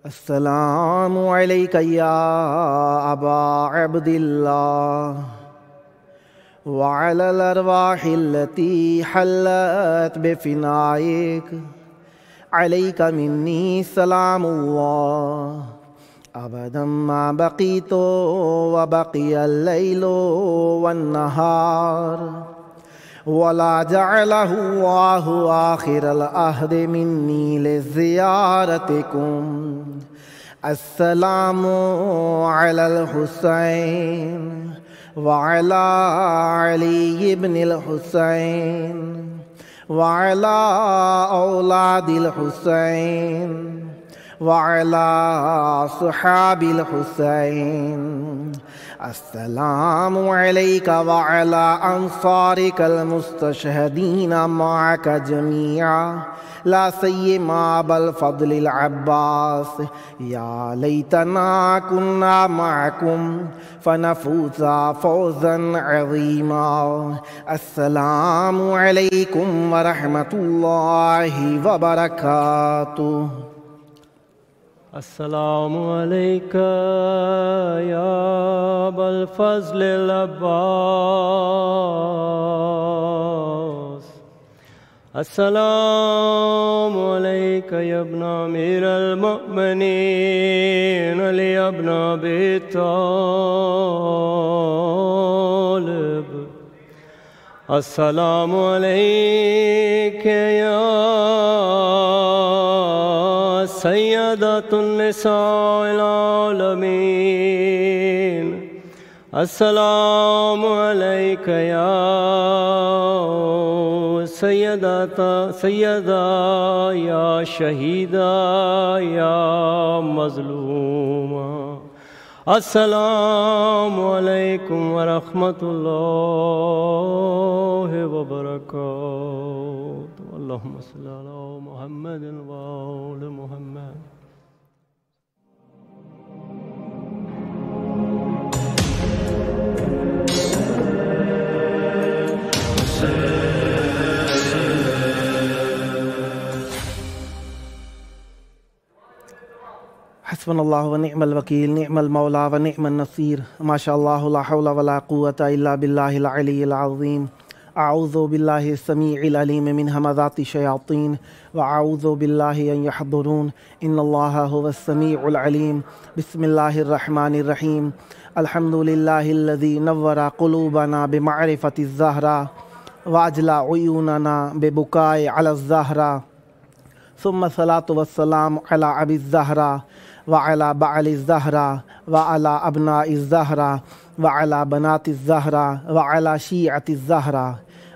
السلام علیک یا ابا عبداللہ وعلی الارواح التي حلت بفنائک علیک منی سلام اللہ ابدا ما بقیت وبقی اللیل والنہار ولا جعلہ اللہ آخر العہد منی لزیارتکم السلام علی الحسین وعلی علی بن الحسین وعلی اولاد الحسین وعلی صحاب الحسین السلام علیک وعلی انصارک المستشہدین معک جمیعا لا سیما بالفضل العباس یا لیتنا کنا معکم فنفوز فوزا عظیما السلام علیکم ورحمۃ اللہ وبرکاتہ۔ السلام علیک یا ابا الفضل العباس، السلام علیک یا ابن امیر المؤمنین علی ابن ابی طالب، السلام علیک یا سیدۃ النساء العالمین، السلام علیک یا سیدہ یا شہیدہ یا مظلومہ، السلام علیکم ورحمۃ اللہ وبرکاتہ۔ اللہم صلی علی محمد وآل محمد۔ حسبنا اللہ ونعم الوکیل، نعم المولا ونعم النصیر، ما شاء اللہ لا حول ولا قوة الا باللہ العلی العظیم۔ اعوذ باللہ السمیع العلیم من ہمزات الشیاطین واعوذ باللہ ان یحضرون، ان اللہ هو السمیع العلیم۔ بسم اللہ الرحمن الرحیم، الحمد للہ الذی نور قلوبنا بمعرفة الزہرا واجلى عیوننا ببکاء علی الزہرا، ثم الصلاة والسلام علی ابی الزہرا وعلى بعل الزہرا وعلى ابناء الزہرا وعلى بنات الزہرا وعلى شیعة الزہرا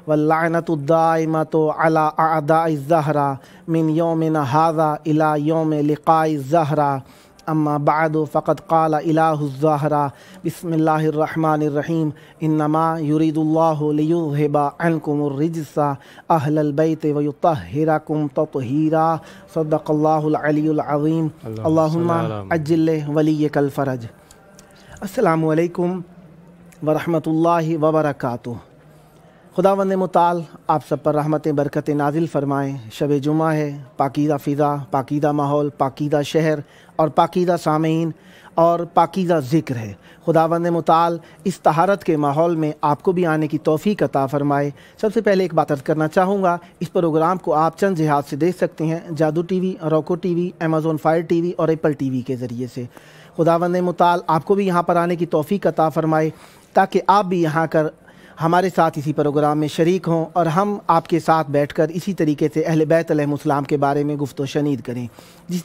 واللعنة الدائمة على أعداء الزہرا من يومنا هذا إلى يوم لقاء الزہرا، اما بعد فقد قال الہ الزہرا بسم اللہ الرحمن الرحیم، انما يريد اللہ لیذہب عنکم الرجس اہل البیت ویطہرکم تطہیرا، صدق اللہ العلی العظیم۔ اللہم عجل ولیک الفرج۔ السلام علیکم ورحمۃ اللہ وبرکاتہ۔ خداوند متعال آپ سب پر رحمت برکت نازل فرمائیں۔ شب جمعہ ہے، پاکیزہ فضا، پاکیزہ ماحول، پاکیزہ شہر اور پاکیزہ سامعین اور پاکیزہ ذکر ہے۔ خداوند متعال اس طہارت کے ماحول میں آپ کو بھی آنے کی توفیق عطا فرمائے۔ سب سے پہلے ایک بات عرض کرنا چاہوں گا، اس پروگرام کو آپ چند جہاز سے دیکھ سکتے ہیں، جادو ٹی وی، روکو T V, Amazon fire T V اور ایپل ٹی وی کے ذریعے سے۔ خداوند متعال آپ کو بھی یہاں پر آنے کی توفیق عطا فرمائے تاکہ آپ بھی یہاں کر ہمارے ساتھ اسی پروگرام میں شریک ہوں اور ہم آپ کے ساتھ بیٹھ کر اسی طریقے سے اہل بیت علیہم السلام کے بارے میں گفت و شنید کریں۔ جس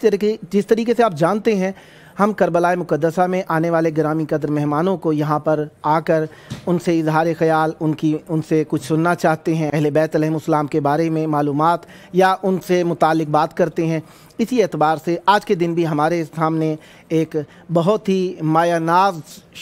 طریقے سے آپ جانتے ہیں، ہم کربلا مقدسہ میں آنے والے گرامی قدر مہمانوں کو یہاں پر آ کر ان سے اظہار خیال، ان سے کچھ سننا چاہتے ہیں، اہل بیت علیہم السلام کے بارے میں معلومات یا ان سے متعلق بات کرتے ہیں۔ اسی اعتبار سے آج کے دن بھی ہمارے سامنے ایک بہت ہی مایہ ناز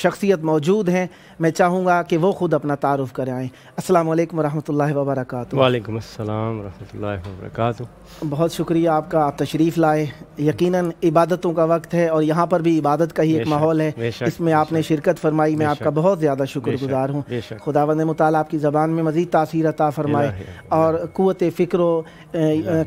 شخصیت موجود ہیں۔ میں چاہوں گا کہ وہ خود اپنا تعارف کرائیں۔ السلام علیکم ورحمۃ اللہ وبرکاتہ۔ وعلیکم السلام ورحمۃ اللہ وبرکاتہ۔ بہت شکریہ آپ کا، آپ تشریف لائے۔ یقیناً عبادتوں کا وقت ہے اور یہاں پر بھی عبادت کا ہی ایک ماحول ہے، اس میں آپ نے شرکت فرمائی، میں آپ کا بہت زیادہ شکر گزار ہوں۔ خداوند متعال آپ کی زبان میں مزید تاثیر عطا فرمائے اور قوت فکر و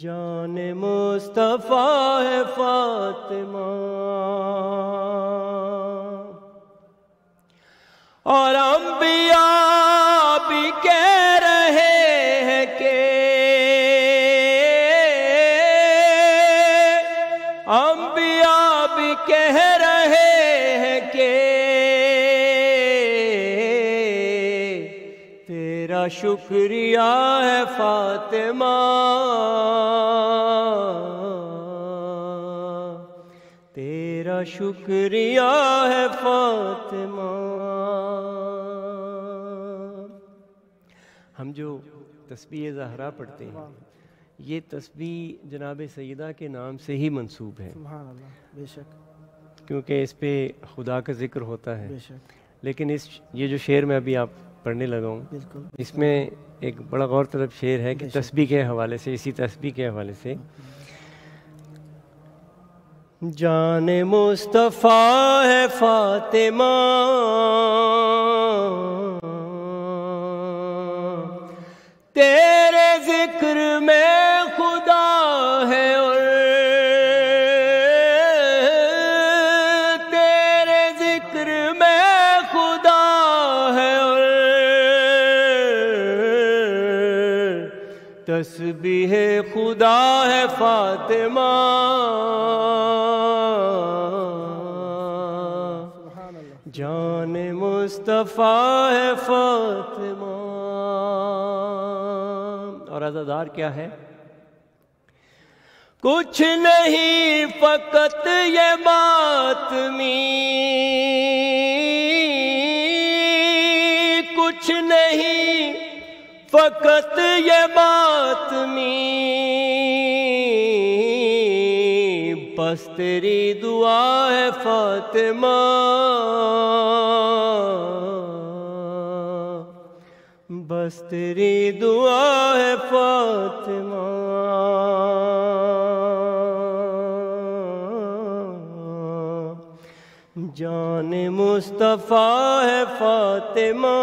جان مصطفیٰ ہے فاطمہ اور انبیاء بھی کہہ رہے ہیں کہ انبیاء بھی کہہ رہے ہیں کہ تیرا شکریہ ہے فاطمہ، تیرا شکریہ ہے فاطمہ۔ ہم جو تسبیح زہرا پڑھتے ہیں یہ تسبیح جناب سیدہ کے نام سے ہی منسوب ہے، سبحان اللہ، بے شک، کیونکہ اس پہ خدا کا ذکر ہوتا ہے۔ بے شک، لیکن یہ جو شعر میں ابھی آپ پڑھنے لگا ہوں بالکل، اس میں ایک بڑا غور طلب شعر ہے کہ تسبیح کے حوالے سے، اسی تسبیح کے حوالے سے، جان مصطفیٰ ہے فاطمہ تیرے ذکر میں خدا ہے اور تیرے ذکر میں خدا ہے اور تسبیح خدا ہے فاطمہ، جان مصطفیٰ ہے فاطمہ۔ اور عزادار کیا ہے؟ کچھ نہیں فقط یہ ماتمی، کچھ نہیں فقط یہ ماتمی، بس تیری دعا ہے فاطمہ، بس تیری دعا ہے فاطمہ، جان مصطفیٰ ہے فاطمہ،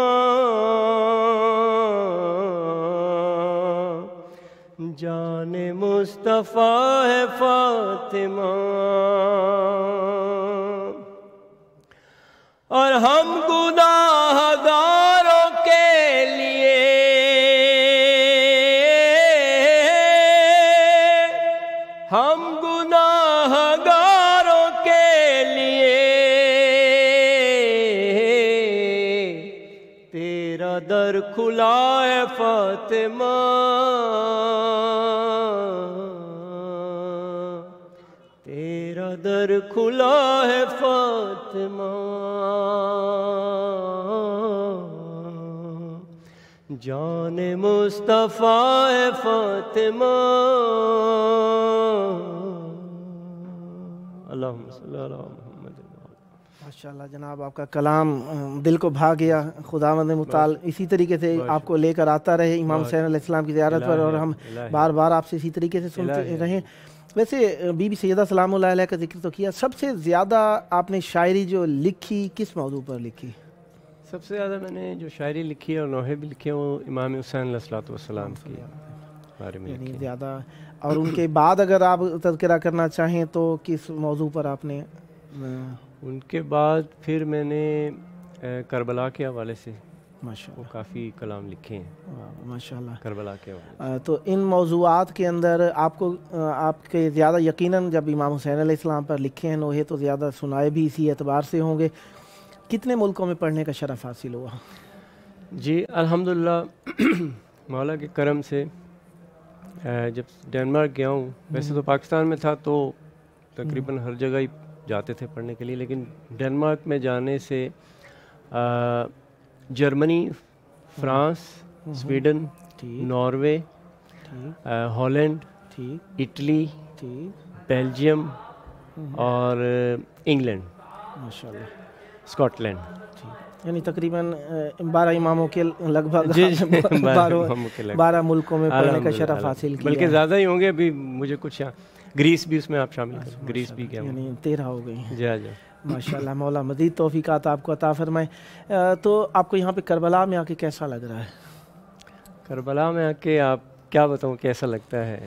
جان مصطفیٰ ہے فاطمہ۔ اور ہم گناہ گاروں کے لیے ہم گناہ گاروں کے لیے تیرا در کھلا ہے فاطمہ، تیرا در کھلا ہے فاطمہ، جان مصطفیٰ ہے فاطمہ۔ اللہم صلی اللہ علیہ محمد۔ ماشاءاللہ جناب، آپ کا کلام دل کو بھا گیا۔ خداوند متعال اسی طریقے سے آپ کو لے کر آتا رہے امام حسین علیہ السلام کی زیارت پر، اور ہم بار بار آپ سے اسی طریقے سے سنتے رہیں۔ ویسے بی بی سیدہ سلام اللہ علیہ کا ذکر تو کیا، سب سے زیادہ آپ نے شاعری جو لکھی کس موضوع پر لکھی؟ سب سے زیادہ میں نے جو شاعری لکھی ہے اور نوحے بھی لکھے ہیں وہ امام حسین علیہ السلام کے بارے میں یعنی زیادہ، اور ان کے بعد اگر آپ تذکرہ کرنا چاہیں تو کس موضوع پر آپ نے؟ ان کے بعد پھر میں نے کربلا کے حوالے سے ماشاءاللہ وہ کافی کلام لکھے ہیں، ماشاءاللہ، کربلا کے حوالے تو ان موضوعات کے اندر آپ کو آپ کے زیادہ یقیناً جب امام حسین علیہ السلام پر لکھے ہیں نوحے تو زیادہ سنائے بھی اسی اعتبار سے ہوں گے۔ کتنے ملکوں میں پڑھنے کا شرف حاصل ہوا؟ جی الحمدللہ مولا کے کرم سے جب ڈنمارک گیا ہوں، ویسے تو پاکستان میں تھا تو تقریباً ہر جگہ ہی جاتے تھے پڑھنے کے لیے، لیکن ڈنمارک میں جانے سے Germany, France, Sweden, Norway, Holland, Italy, Belgium اور انگلینڈ، ماشاءاللہ، اسکاٹ لینڈ، یعنی تقریباً 12 اماموں کے لگ بھگ 12 ملکوں میں پڑھنے کا شرف حاصل کیا، بلکہ زیادہ ہی ہوں گے ابھی، مجھے کچھ گریس بھی اس میں آپ شامل کریں، گریس بھی کیا، یعنی 13 ہو گئی ہیں۔ جی جی ماشاءاللہ، مولا مزید توفیقات آپ کو عطا فرمائے۔ تو آپ کو یہاں پہ کربلا میں آ کے کیسا لگ رہا ہے؟ کربلا میں آ کے آپ کیا بتاؤں کیسا لگتا ہے،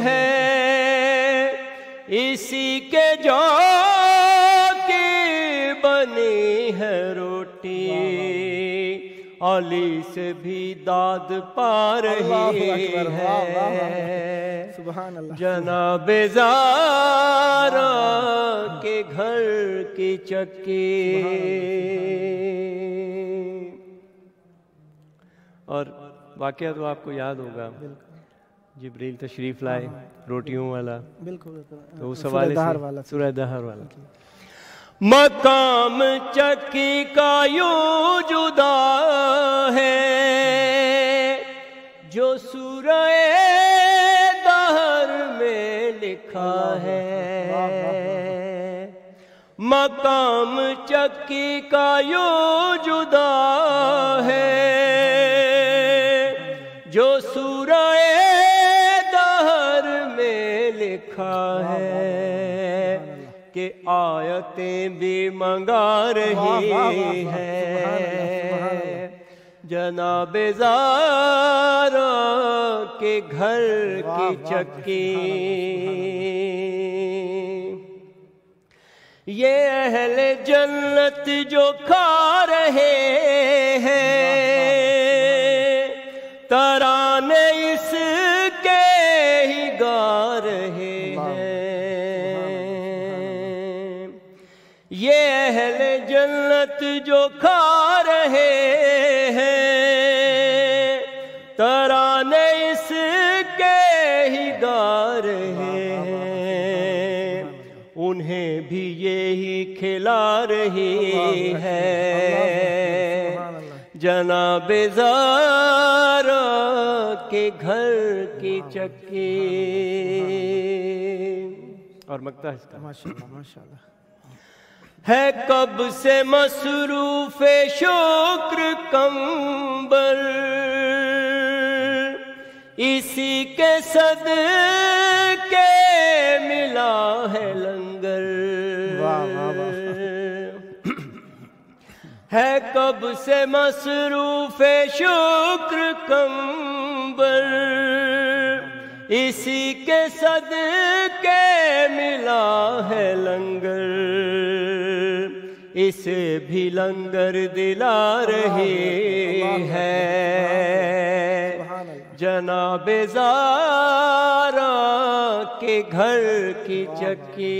ہے اسی کے جو کی بنی ہے روٹی علی سے بھی داد پا رہی ہے سبحان اللہ جناب زارا کے گھر کی چکی اور واقعہ تو آپ کو یاد ہوگا جبریل تشریف لائے روٹیوں والا بالکل تو اس حوالے سے سورہ دہر والا مقام چکی کا یوں جدا ہے جو سورہ دہر میں لکھا ہے مقام چکی کا یوں جدا ہے جو سورہ دہر میں لکھا ہے کہ آیتیں بھی منگا رہی ہے جناب زارا کے گھر کی چکی یہ اہل جنت جو کھا رہے ہیں ترانے اس کے ہی گا رہے ہیں یہ اہل جنت جو کھا رہے ہیں ترانے اس کے ہی گا رہے ہیں انہیں بھی یہی کھلا رہی ہے جناب زارا کے گھر کی چکی اور مکتا ہے ماشاءاللہ ہے کب سے مصروف شکر کمبر اسی کے صدقے ملا ہے لنگر ہے کب سے مصروف شکر کمبر اسی کے صدقے ملا ہے لنگر اسے بھی لنگر دلا رہی ہے جناب زارا کے گھر کی چکی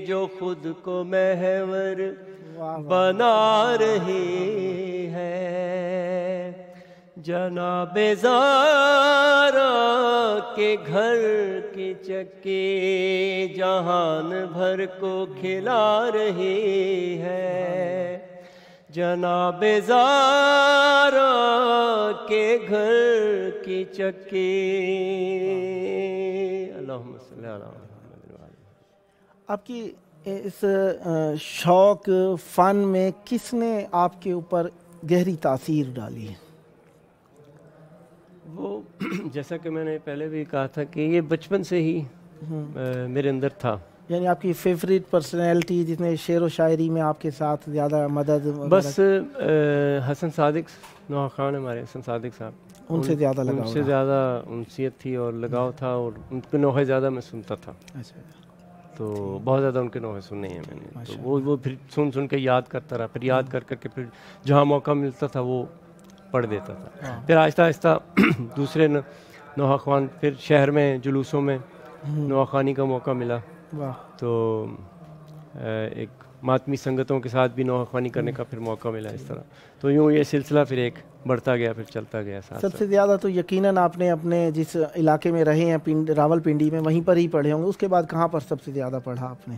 جو خود کو محور بنا رہی ہے جناب زارا کے گھر کی چکی جہان بھر کو کھلا رہی ہے جناب زارا کے گھر کی چکی اللہم صلی اللہ علیہ وسلم آپ کی اس شوق فن میں کس نے آپ کے اوپر گہری تاثیر ڈالی ہے؟ وہ جیسا کہ میں نے پہلے بھی کہا تھا کہ یہ بچپن سے ہی میرے اندر تھا یعنی آپ کی فیوریٹ پرسنالٹی جس نے شعر و شاعری میں آپ کے ساتھ زیادہ مدد بس حسن صادق نوحہ خان ہمارے حسن صادق صاحب ان سے زیادہ لگاؤ ان سے زیادہ انسیت تھی اور لگاؤ تھا اور ان کے نوحے زیادہ میں سنتا تھا تو بہت زیادہ ان کے نوحے سنے ہیں میں نے تو وہ پھر سن کے یاد کرتا رہا پھر یاد کر کے پھر جہاں موقع ملتا تھا وہ پڑھ دیتا تھا پھر آہستہ آہستہ دوسرے نوحہ خوان پھر شہر میں جلوسوں میں نوحہ خوانی کا موقع ملا تو ایک ماتمی سنگتوں کے ساتھ بھی نوحہ خوانی کرنے کا پھر موقع ملا اس طرح تو یوں یہ سلسلہ پھر ایک بڑھتا گیا پھر چلتا گیا سب سے زیادہ تو یقیناً آپ نے اپنے جس علاقے میں رہے ہیں راول پنڈی میں وہیں پر ہی پڑھے ہوں گے اس کے بعد کہاں پر سب سے زیادہ پڑھا آپ نے؟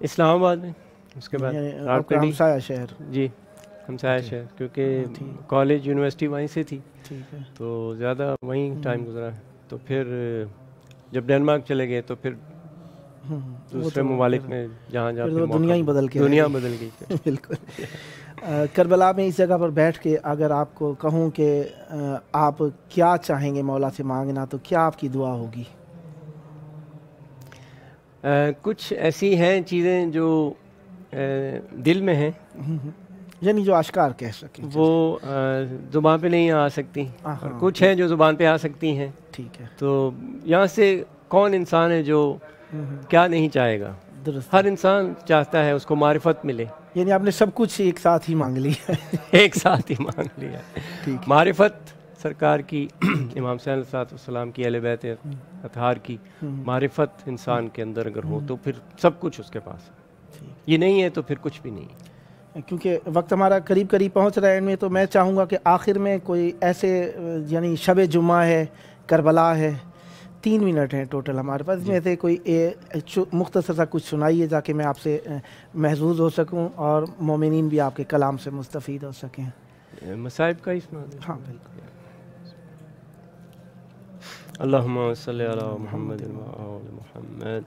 اسلام آباد میں اس کے بعد ہمسایہ شہر جی ہمسایہ شہر کیونکہ کالج یونیورسٹی وہیں سے تھی تو زیادہ وہیں ٹائم گزرا تو پھر جب ڈنمارک چلے گئے تو پھر دوسرے ممالک میں جہاں دنیا ہی بدل گئی بالکل کربلا میں اس جگہ پر بیٹھ کے اگر آپ کو کہوں کہ آپ کیا چاہیں گے مولا سے مانگنا تو کیا آپ کی دعا ہوگی؟ کچھ ایسی ہیں چیزیں جو دل میں ہیں یعنی جو اشکار کہہ سکیں، وہ زبان پہ نہیں آ سکتی، اور کچھ ہیں جو زبان پہ آ سکتی ہیں. ٹھیک ہے. تو یہاں سے کون انسان ہے جو کیا نہیں چاہے گا؟ درست. ہر انسان چاہتا ہے اس کو معرفت ملے. یعنی آپ نے سب کچھ ایک ساتھ ہی مانگ لیا. ایک ساتھ ہی مانگ لیا. معرفت سرکار کی، امام حسین علیہ السلام کی، اہل بیت اطہار کی معرفت انسان کے اندر اگر ہو تو پھر سب کچھ اس کے پاس ہے. یہ نہیں ہے تو پھر کچھ بھی نہیں. کیونکہ وقت ہمارا قریب پہنچ رہا ہے میں، تو میں چاہوں گا کہ آخر میں کوئی ایسے یعنی شب جمعہ ہے، کربلا ہے، 3 منٹ ہیں ٹوٹل ہمارے پاس، اس میں سے کوئی مختصر سا کچھ سنائیے تاکہ میں آپ سے محظوظ ہو سکوں اور مومنین بھی آپ کے کلام سے مستفید ہو سکیں. مصائب کا ہی سنا دیں. ہاں بالکل. اللہم صلی علی محمد و آل محمد.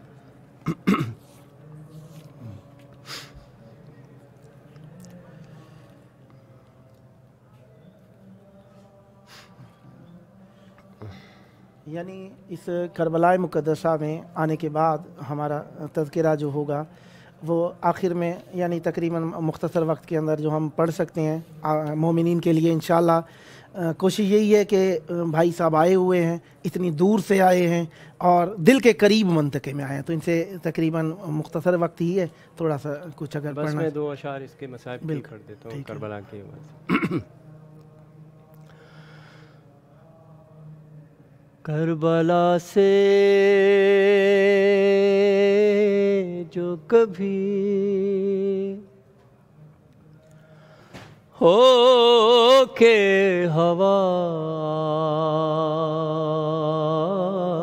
یعنی اس کربلا مقدسہ میں آنے کے بعد ہمارا تذکرہ جو ہوگا وہ آخر میں یعنی تقریباً مختصر وقت کے اندر جو ہم پڑھ سکتے ہیں مومنین کے لیے انشاءاللہ. کوشش یہی ہے کہ بھائی صاحب آئے ہوئے ہیں، اتنی دور سے آئے ہیں اور دل کے قریب منطقے میں آئے ہیں، تو ان سے تقریباً مختصر وقت ہی ہے، تھوڑا سا کچھ اگر بس پڑھنا. میں 2 اشعار اس کے مصائب کی کر دیتا ہوں کربلا کے بعد. کربلا سے جو کبھی ہو کے ہوا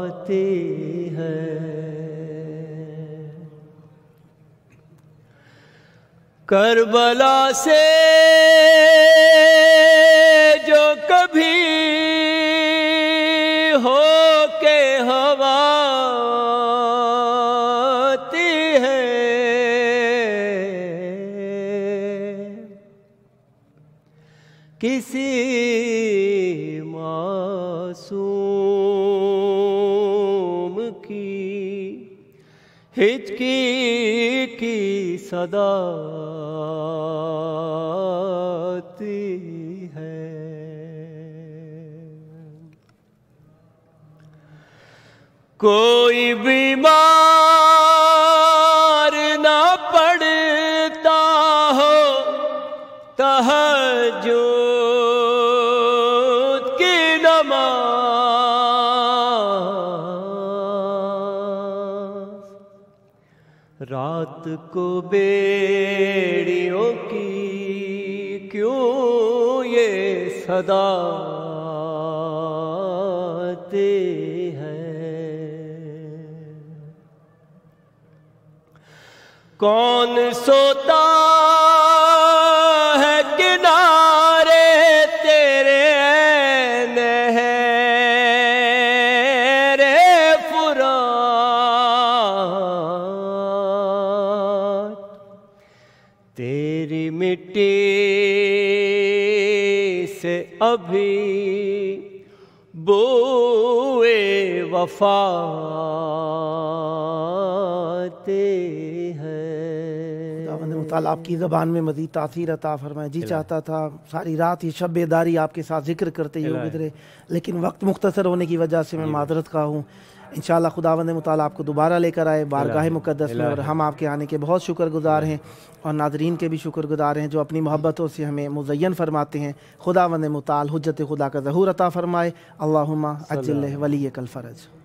آتی ہے، کربلا سے جو کبھی ہو کے ہوا آتی ہے، کسی معصوم کی ہچکی کی صدا آتی ہے، کوئی بیمار نہ پڑتا ہو تہجد کی نماز، رات کو بیڑیوں کی کیوں یہ صدا آتی ہے، کون سوتا ہے کنارے تیرے نہر فرات، تیری مٹی سے ابھی بوئے وفا آتے ہیں. تعالیٰ آپ کی زبان میں مزید تاثیر عطا فرمائے. جی چاہتا تھا ساری رات یہ شب بیداری آپ کے ساتھ ذکر کرتے ہی گزرے، لیکن وقت مختصر ہونے کی وجہ سے میں معذرت خواہ ہوں. انشاءاللہ خداوند متعال آپ کو دوبارہ لے کر آئے بارگاہ مقدس میں، اور ہم آپ کے آنے کے بہت شکر گزار ہیں اور ناظرین کے بھی شکر گزار ہیں جو اپنی محبتوں سے ہمیں مزین فرماتے ہیں. خداوند متعال حجت خدا کا ظہور عطا فرمائے. اللہم عجل ولیک الفرج.